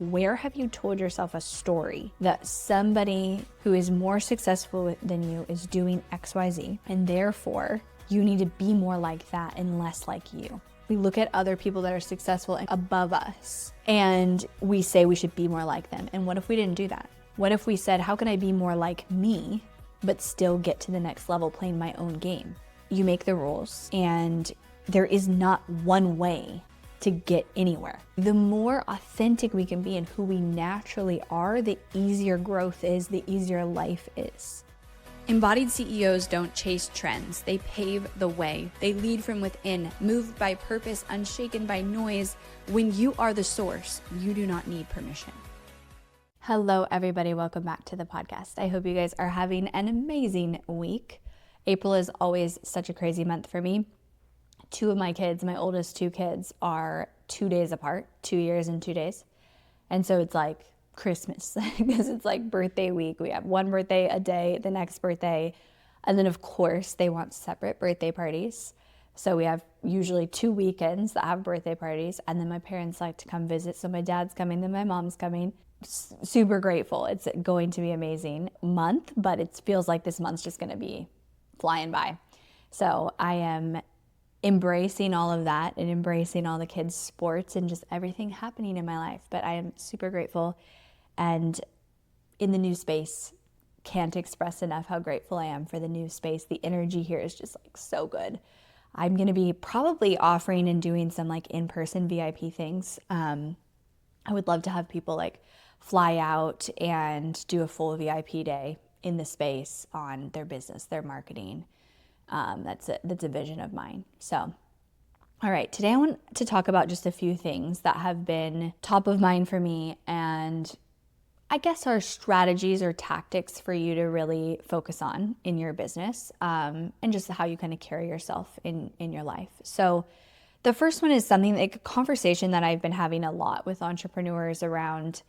Where have you told yourself a story that somebody who is more successful than you is doing XYZ, and therefore you need to be more like that and less like you? We look at other people that are successful and above us, and we say we should be more like them. And what if we didn't do that? What if we said, how can I be more like me, but still get to the next level playing my own game? You make the rules, and there is not one way to get anywhere. The more authentic we can be in who we naturally are, the easier growth is, the easier life is. Embodied CEOs don't chase trends, they pave the way. They lead from within, moved by purpose, unshaken by noise. When you are the source, you do not need permission. Hello, everybody. Welcome back to the podcast. I hope you guys are having an amazing week. April is always such a crazy month for me. Two of my kids, my oldest two kids, are 2 days apart, 2 years and 2 days. And so it's like Christmas because it's like birthday week. We have one birthday a day, the next birthday. And then of course they want separate birthday parties. So we have usually 2 weekends that have birthday parties. And then my parents like to come visit. So my dad's coming, then my mom's coming. Super grateful. It's going to be an amazing month, but it feels like this month's just going to be flying by. So I am embracing all of that and embracing all the kids' sports and just everything happening in my life. But I am super grateful, and in the new space, can't express enough how grateful I am for the new space. The energy here is just like so good. I'm going to be probably offering and doing some like in-person VIP things. I would love to have people like fly out and do a full VIP day in the space on their business, their marketing. That's a vision of mine. So, all right, today I want to talk about just a few things that have been top of mind for me, and I guess are strategies or tactics for you to really focus on in your business, and just how you kind of carry yourself in your life. So the first one is something like a conversation that I've been having a lot with entrepreneurs around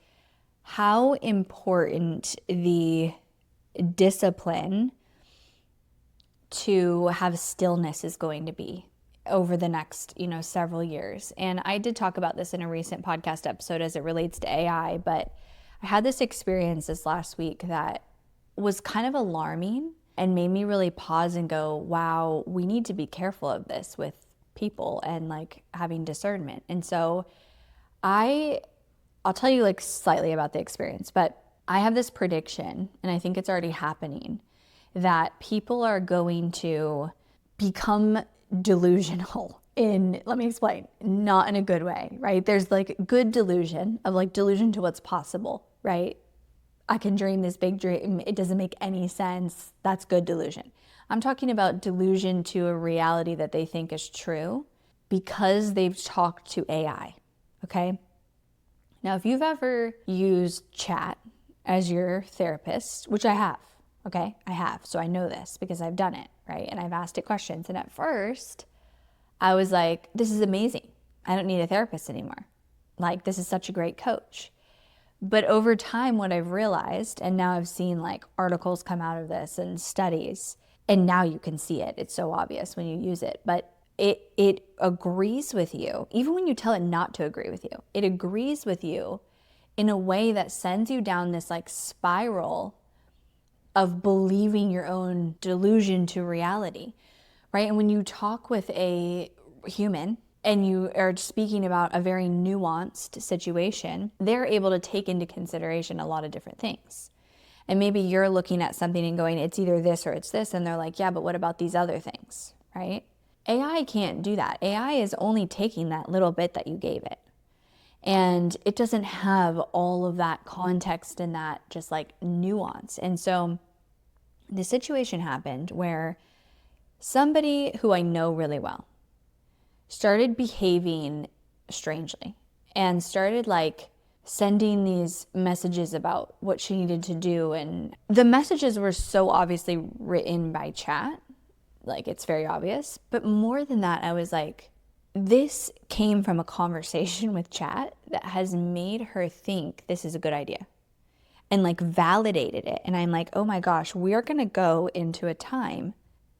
how important the discipline to have stillness is going to be over the next, several years. And I did talk about this in a recent podcast episode as it relates to AI, but I had this experience this last week that was kind of alarming and made me really pause and go, wow, we need to be careful of this with people and like having discernment. And so I'll tell you like slightly about the experience, but I have this prediction, and I think it's already happening, that people are going to become delusional let me explain, not in a good way, right? There's like good delusion of like delusion to what's possible, right? I can dream this big dream. It doesn't make any sense. That's good delusion. I'm talking about delusion to a reality that they think is true because they've talked to AI, okay? Now, if you've ever used chat as your therapist, which I have, okay, I have. So I know this because I've done it, right? And I've asked it questions. And at first, I was like, this is amazing. I don't need a therapist anymore. Like, this is such a great coach. But over time, what I've realized, and now I've seen like articles come out of this and studies, and now you can see it. It's so obvious when you use it. But it agrees with you, even when you tell it not to agree with you. It agrees with you in a way that sends you down this like spiral of believing your own delusion to reality, right? And when you talk with a human and you are speaking about a very nuanced situation, they're able to take into consideration a lot of different things. And maybe you're looking at something and going, it's either this or it's this. And they're like, yeah, but what about these other things, right? AI can't do that. AI is only taking that little bit that you gave it. And it doesn't have all of that context and that just like nuance. And so the situation happened where somebody who I know really well started behaving strangely and started like sending these messages about what she needed to do. And the messages were so obviously written by chat, like it's very obvious. But more than that, I was like, this came from a conversation with chat that has made her think this is a good idea and like validated it. And I'm like, oh my gosh, we're going to go into a time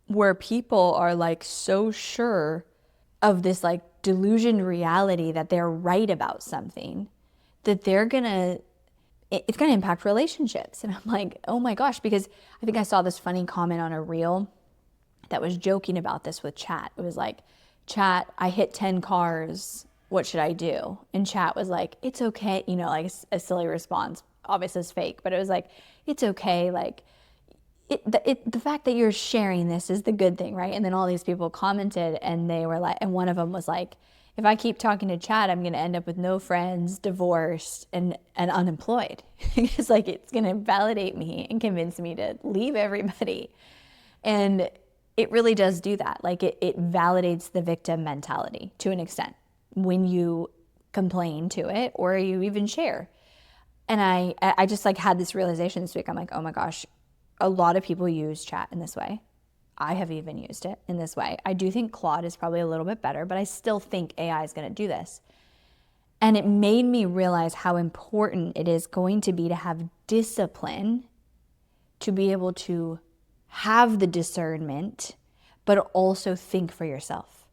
where people are like so sure of this like delusioned reality that they're right about something that it's going to impact relationships. And I'm like, oh my gosh, because I think I saw this funny comment on a reel that was joking about this with chat. It was like, chat, I hit 10 cars. What should I do? And chat was like, it's okay. Like a silly response. Obviously it's fake, but it was like, it's okay. Like the fact that you're sharing this is the good thing, right? And then all these people commented and they were like, and one of them was like, if I keep talking to chat, I'm going to end up with no friends, divorced, and unemployed. It's like, it's going to validate me and convince me to leave everybody. And it really does do that. Like it validates the victim mentality to an extent when you complain to it or you even share. And I just like had this realization this week. I'm like, oh my gosh, a lot of people use chat in this way. I have even used it in this way. I do think Claude is probably a little bit better, but I still think AI is going to do this. And it made me realize how important it is going to be to have discipline to be able to have the discernment, but also think for yourself.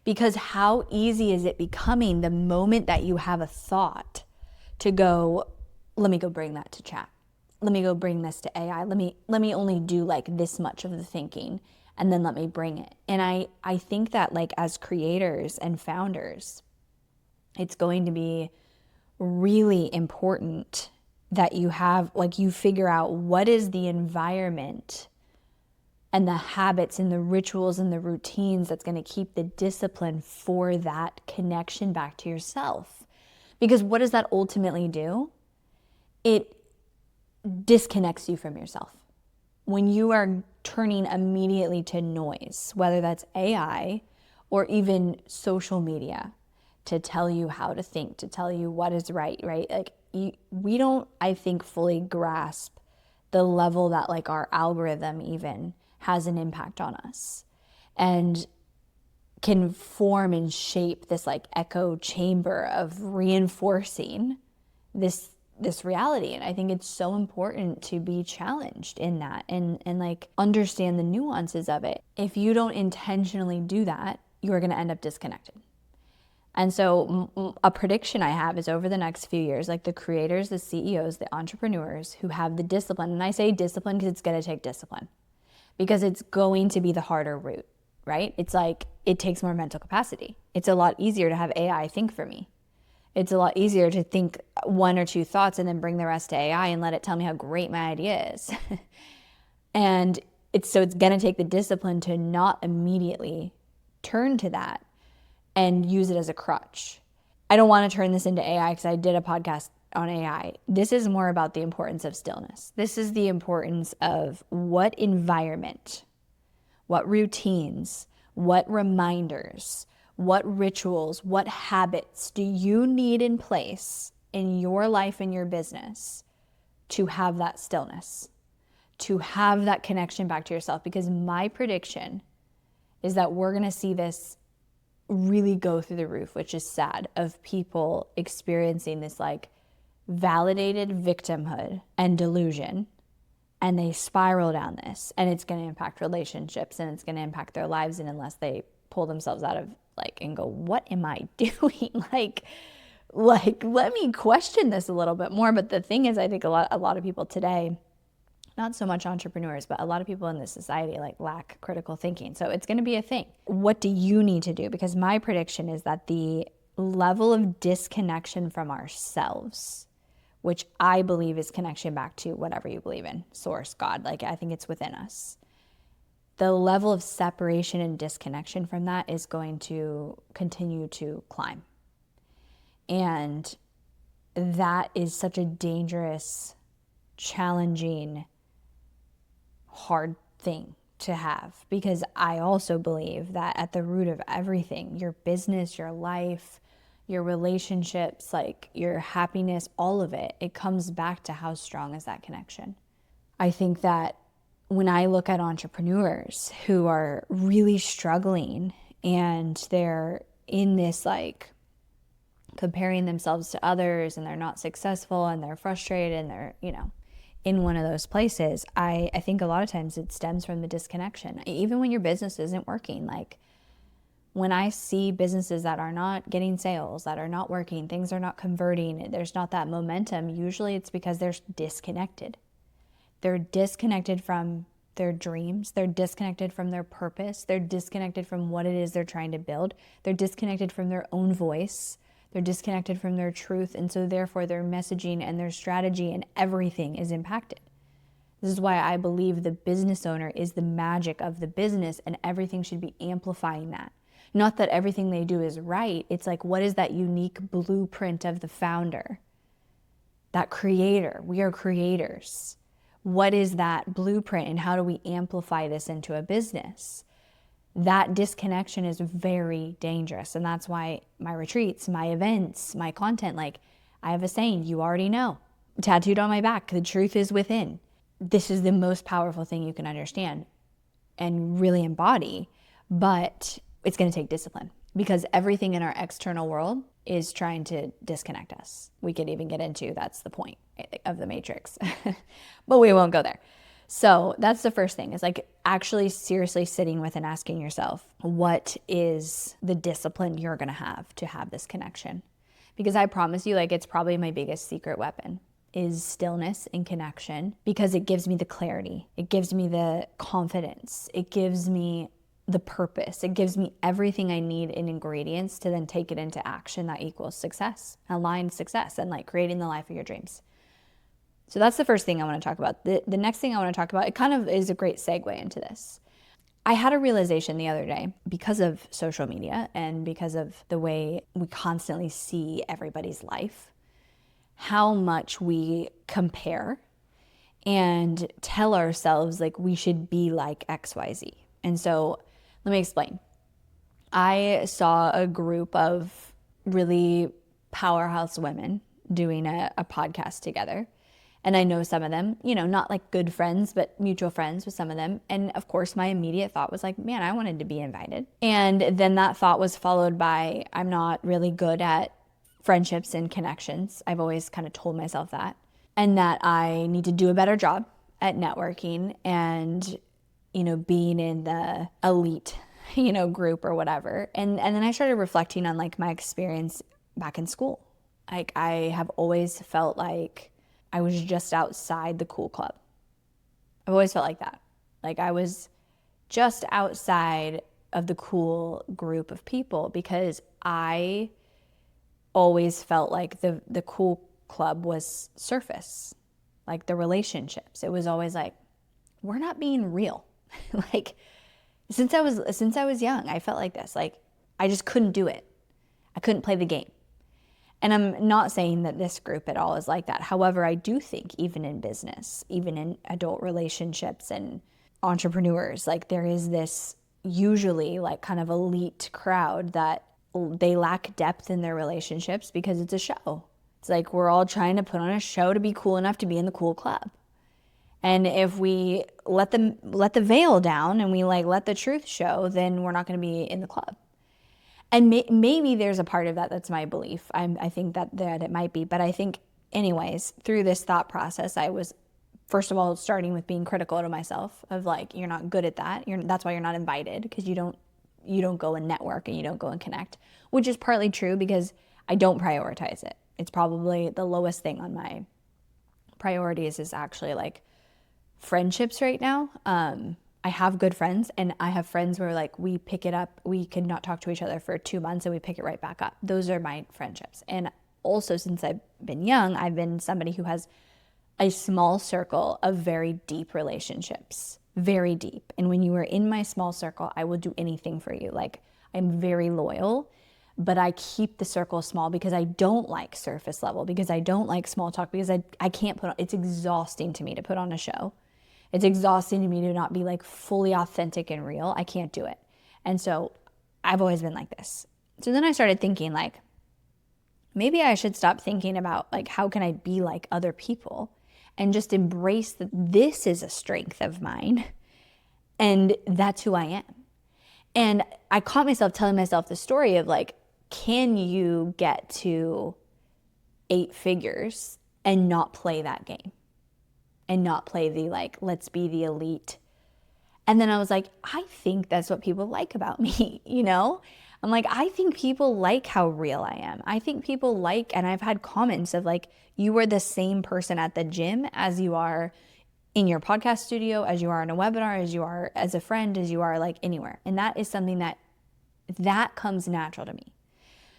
Because how easy is it becoming the moment that you have a thought to go, let me go bring that to chat. Let me go bring this to AI. Let me only do like this much of the thinking and then let me bring it. And I think that like as creators and founders, it's going to be really important that you have, like you figure out what is the environment and the habits and the rituals and the routines that's going to keep the discipline for that connection back to yourself. Because what does that ultimately do? It disconnects you from yourself. When you are turning immediately to noise, whether that's AI or even social media to tell you how to think, to tell you what is right? Like we don't, I think, fully grasp the level that like our algorithm even has an impact on us and can form and shape this like echo chamber of reinforcing this reality. And I think it's so important to be challenged in that and like understand the nuances of it. If you don't intentionally do that, you're going to end up disconnected. And so a prediction I have is over the next few years, like the creators, the CEOs, the entrepreneurs who have the discipline, and I say discipline because it's going to take discipline, because it's going to be the harder route, right? It's like, it takes more mental capacity. It's a lot easier to have AI think for me. It's a lot easier to think one or two thoughts and then bring the rest to AI and let it tell me how great my idea is. And it's going to take the discipline to not immediately turn to that and use it as a crutch. I don't want to turn this into AI because I did a podcast on AI. This is more about the importance of stillness. This is the importance of what environment, what routines, what reminders, what rituals, what habits do you need in place in your life and your business to have that stillness, to have that connection back to yourself? Because my prediction is that we're going to see this really go through the roof, which is sad, of people experiencing this like validated victimhood and delusion, and they spiral down this, and it's going to impact relationships and it's going to impact their lives. And unless they pull themselves out of like and go, what am I doing? like let me question this a little bit more. But the thing is, I think a lot of people today, not so much entrepreneurs, but a lot of people in this society like lack critical thinking. So it's going to be a thing. What do you need to do? Because my prediction is that the level of disconnection from ourselves, which I believe is connection back to whatever you believe in, source, God, like I think it's within us. The level of separation and disconnection from that is going to continue to climb. And that is such a dangerous, challenging, hard thing to have, because I also believe that at the root of everything, your business, your life, your relationships, like your happiness, all of it, it comes back to how strong is that connection. I think that when I look at entrepreneurs who are really struggling and they're in this like comparing themselves to others and they're not successful and they're frustrated and they're, in one of those places, I think a lot of times it stems from the disconnection. Even when your business isn't working, like When I see businesses that are not getting sales, that are not working, things are not converting, there's not that momentum, usually it's because they're disconnected. They're disconnected from their dreams. They're disconnected from their purpose. They're disconnected from what it is they're trying to build. They're disconnected from their own voice. They're disconnected from their truth. And so therefore their messaging and their strategy and everything is impacted. This is why I believe the business owner is the magic of the business, and everything should be amplifying that. Not that everything they do is right. It's like, what is that unique blueprint of the founder? That creator. We are creators. What is that blueprint, and how do we amplify this into a business? That disconnection is very dangerous. And that's why my retreats, my events, my content, like I have a saying, you already know, tattooed on my back, the truth is within. This is the most powerful thing you can understand and really embody, but it's going to take discipline, because everything in our external world is trying to disconnect us. We could even get into, that's the point of the matrix, but we won't go there. So that's the first thing, is like actually seriously sitting with and asking yourself, what is the discipline you're going to have this connection? Because I promise you, like, it's probably my biggest secret weapon is stillness and connection, because it gives me the clarity. It gives me the confidence. It gives me the purpose. It gives me everything I need in ingredients to then take it into action that equals success, aligned success, and like creating the life of your dreams. So that's the first thing I want to talk about. The next thing I want to talk about, it kind of is a great segue into this. I had a realization the other day, because of social media and because of the way we constantly see everybody's life, how much we compare and tell ourselves like we should be like XYZ. And so let me explain. I saw a group of really powerhouse women doing a podcast together. And I know some of them, you know, not like good friends, but mutual friends with some of them. And of course, my immediate thought was like, man, I wanted to be invited. And then that thought was followed by, I'm not really good at friendships and connections. I've always kind of told myself that. And that I need to do a better job at networking and, you know, being in the elite, you know, group or whatever. And then I started reflecting on like my experience back in school. Like I have always felt like I was just outside the cool club. I've always felt like that. Like I was just outside of the cool group of people, because I always felt like the cool club was surface, like the relationships. It was always like, we're not being real. Like since I was young, I felt like this. Like I just couldn't do it. I couldn't play the game. And I'm not saying that this group at all is like that. However, I do think even in business, even in adult relationships and entrepreneurs, like there is this usually like kind of elite crowd that they lack depth in their relationships because it's a show. It's like we're all trying to put on a show to be cool enough to be in the cool club. And if we let the veil down and we like let the truth show, then we're not going to be in the club. And maybe there's a part of that that's my belief. I think that it might be. But I think anyways, through this thought process, I was, first of all, starting with being critical to myself of like, you're not good at that. That's why you're not invited, because you don't go and network and you don't go and connect, which is partly true because I don't prioritize it. It's probably the lowest thing on my priorities is actually like friendships right now. I have good friends, and I have friends where like we pick it up, we could not talk to each other for 2 months and we pick it right back up. Those are my friendships. And also, since I've been young, I've been somebody who has a small circle of very deep relationships, very deep. And when you are in my small circle, I will do anything for you. Like I'm very loyal, but I keep the circle small because I don't like surface level, because I don't like small talk, because I can't put on, it's exhausting to me to put on a show. It's exhausting to me to not be like fully authentic and real. I can't do it. And so I've always been like this. So then I started thinking like, maybe I should stop thinking about like, how can I be like other people, and just embrace that this is a strength of mine and that's who I am. And I caught myself telling myself the story of like, can you get to 8 figures and not play that game? And not play the like, let's be the elite. And then I was like, I think that's what people like about me, you know? I'm like, I think people like how real I am. I think people like, and I've had comments of like, you are the same person at the gym as you are in your podcast studio, as you are in a webinar, as you are as a friend, as you are like anywhere. And that is something that comes natural to me.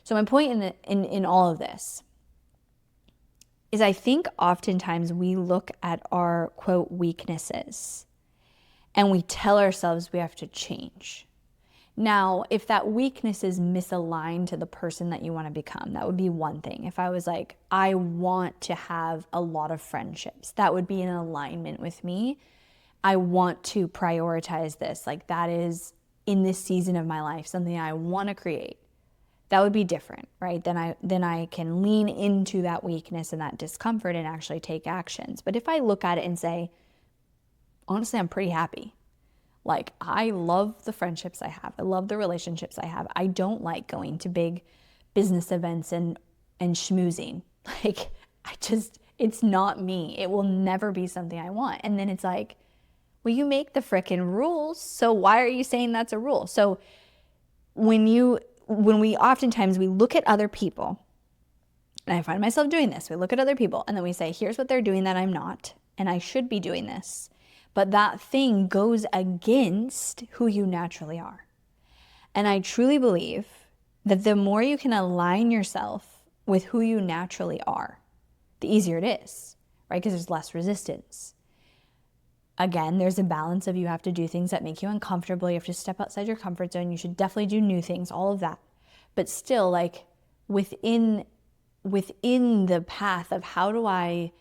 So my point in all of this is I think oftentimes we look at our quote weaknesses and we tell ourselves we have to change. Now, if that weakness is misaligned to the person that you want to become, that would be one thing. If I was like, I want to have a lot of friendships, that would be in alignment with me. I want to prioritize this. Like that is in this season of my life, something I want to create. That would be different, right? Then I can lean into that weakness and that discomfort and actually take actions. But if I look at it and say, honestly, I'm pretty happy. Like, I love the friendships I have. I love the relationships I have. I don't like going to big business events and schmoozing. Like, it's not me. It will never be something I want. And then it's like, well, you make the frickin' rules. So why are you saying that's a rule? So when we oftentimes we look at other people, and I find myself doing this, we look at other people and then we say, here's what they're doing that I'm not, and I should be doing this. But that thing goes against who you naturally are. And I truly believe that the more you can align yourself with who you naturally are, the easier it is, right? Because there's less resistance. Again, there's a balance of you have to do things that make you uncomfortable. You have to step outside your comfort zone. You should definitely do new things, all of that. But still, like within the path of how do I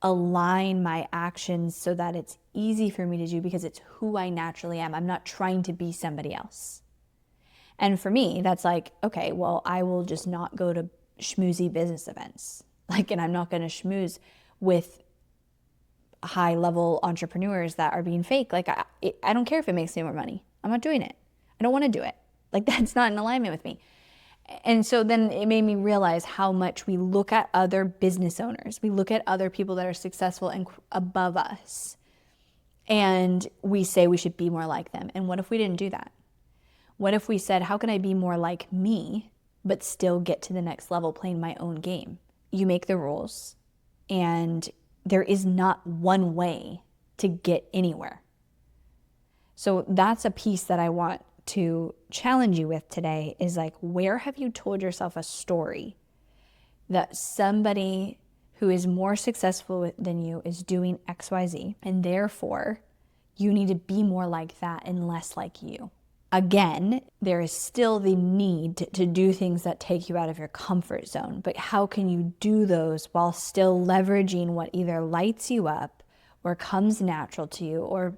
align my actions so that it's easy for me to do because it's who I naturally am. I'm not trying to be somebody else. And for me, that's like, okay, well, I will just not go to schmoozy business events. Like, and I'm not going to schmooze with high level entrepreneurs that are being fake. Like, I don't care if it makes me more money. I'm not doing it. I don't want to do it. Like, that's not in alignment with me. And so then it made me realize how much we look at other business owners. We look at other people that are successful and above us. And we say we should be more like them. And what if we didn't do that? What if we said, how can I be more like me, but still get to the next level playing my own game? You make the rules, and there is not one way to get anywhere. So that's a piece that I want to challenge you with today is like, where have you told yourself a story that somebody who is more successful than you is doing XYZ, and therefore you need to be more like that and less like you? Again, there is still the need to do things that take you out of your comfort zone, but how can you do those while still leveraging what either lights you up or comes natural to you or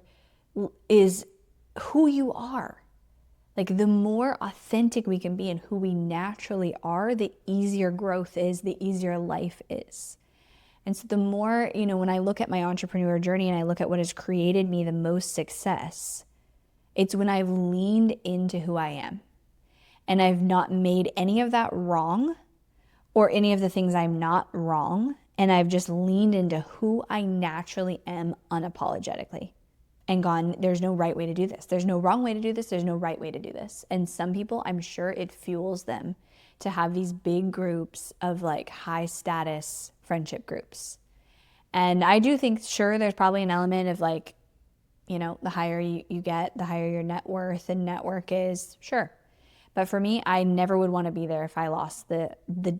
is who you are? Like, the more authentic we can be in who we naturally are, the easier growth is, the easier life is. And so the more, when I look at my entrepreneur journey and I look at what has created me the most success, it's when I've leaned into who I am. And I've not made any of that wrong or any of the things I'm not wrong. And I've just leaned into who I naturally am unapologetically. And gone, there's no right way to do this. There's no wrong way to do this. There's no right way to do this. And some people, I'm sure it fuels them to have these big groups of like high status friendship groups. And I do think, sure, there's probably an element of like, the higher you get, the higher your net worth and network is, sure. But for me, I never would want to be there if I lost the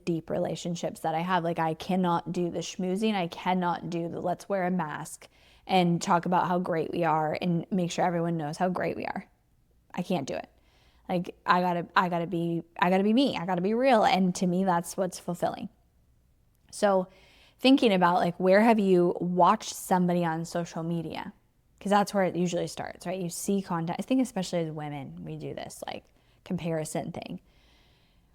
deep relationships that I have. Like, I cannot do the schmoozing. I cannot do the let's wear a mask and talk about how great we are and make sure everyone knows how great we are. I can't do it. Like, I gotta be me. I gotta be real. And to me, that's what's fulfilling. So thinking about like, where have you watched somebody on social media? Because that's where it usually starts, right? You see content. I think especially as women, we do this like comparison thing.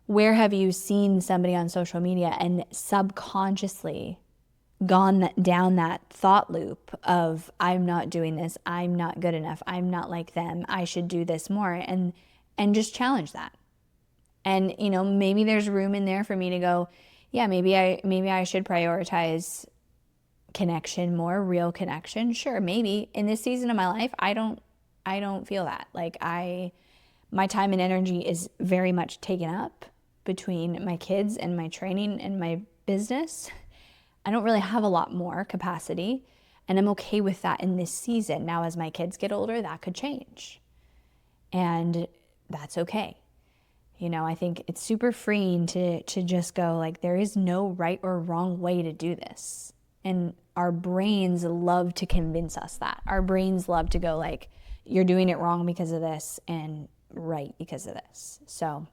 Where have you seen somebody on social media and subconsciously gone down that thought loop of, I'm not doing this, I'm not good enough, I'm not like them, I should do this more, and just challenge that. And maybe there's room in there for me to go, yeah, maybe I should prioritize connection more, real connection. Sure, maybe in this season of my life, I don't feel that. Like, my time and energy is very much taken up between my kids and my training and my business. I don't really have a lot more capacity, and I'm okay with that in this season. Now, as my kids get older, that could change, and that's okay. I think it's super freeing to just go like, there is no right or wrong way to do this. And our brains love to convince us that. Our brains love to go like, you're doing it wrong because of this and right because of this. So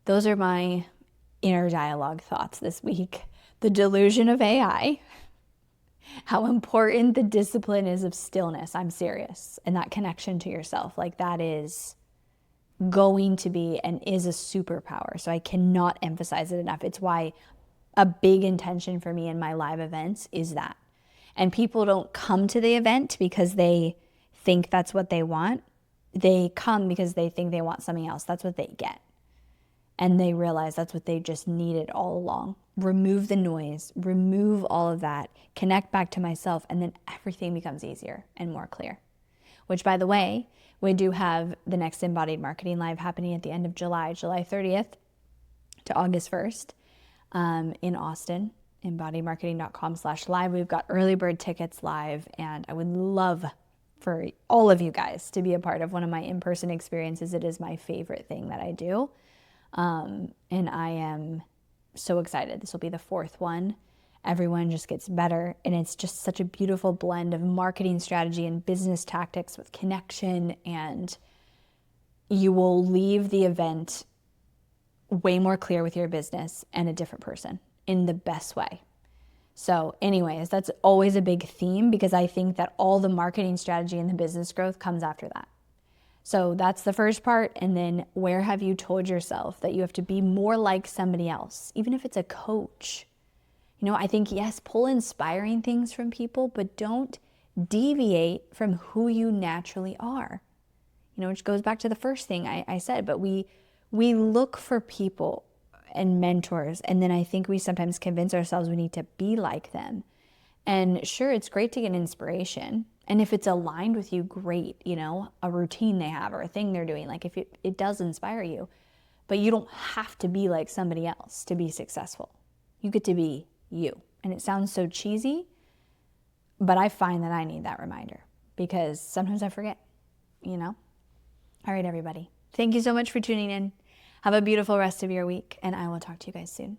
those are my inner dialogue thoughts this week. The delusion of AI, how important the discipline is of stillness. I'm serious. And that connection to yourself, like that is going to be and is a superpower. So I cannot emphasize it enough. It's why a big intention for me in my live events is that. And people don't come to the event because they think that's what they want. They come because they think they want something else. That's what they get. And they realize that's what they just needed all along. Remove the noise, remove all of that, connect back to myself, and then everything becomes easier and more clear. Which, by the way, we do have the next Embodied Marketing Live happening at the end of July 30th to August 1st in Austin, embodiedmarketing.com/live. We've got early bird tickets live, and I would love for all of you guys to be a part of one of my in-person experiences. It is my favorite thing that I do. And I am so excited. This will be the 4th one. Everyone just gets better. And it's just such a beautiful blend of marketing strategy and business tactics with connection. And you will leave the event way more clear with your business and a different person in the best way. So anyways, that's always a big theme because I think that all the marketing strategy and the business growth comes after that. So that's the first part. And then where have you told yourself that you have to be more like somebody else, even if it's a coach? I think, yes, pull inspiring things from people, but don't deviate from who you naturally are. Which goes back to the first thing I said, but we look for people and mentors, and then I think we sometimes convince ourselves we need to be like them. And sure, it's great to get inspiration. And if it's aligned with you, great, a routine they have or a thing they're doing, like if it does inspire you, but you don't have to be like somebody else to be successful. You get to be you. And it sounds so cheesy, but I find that I need that reminder because sometimes I forget, All right, everybody. Thank you so much for tuning in. Have a beautiful rest of your week, and I will talk to you guys soon.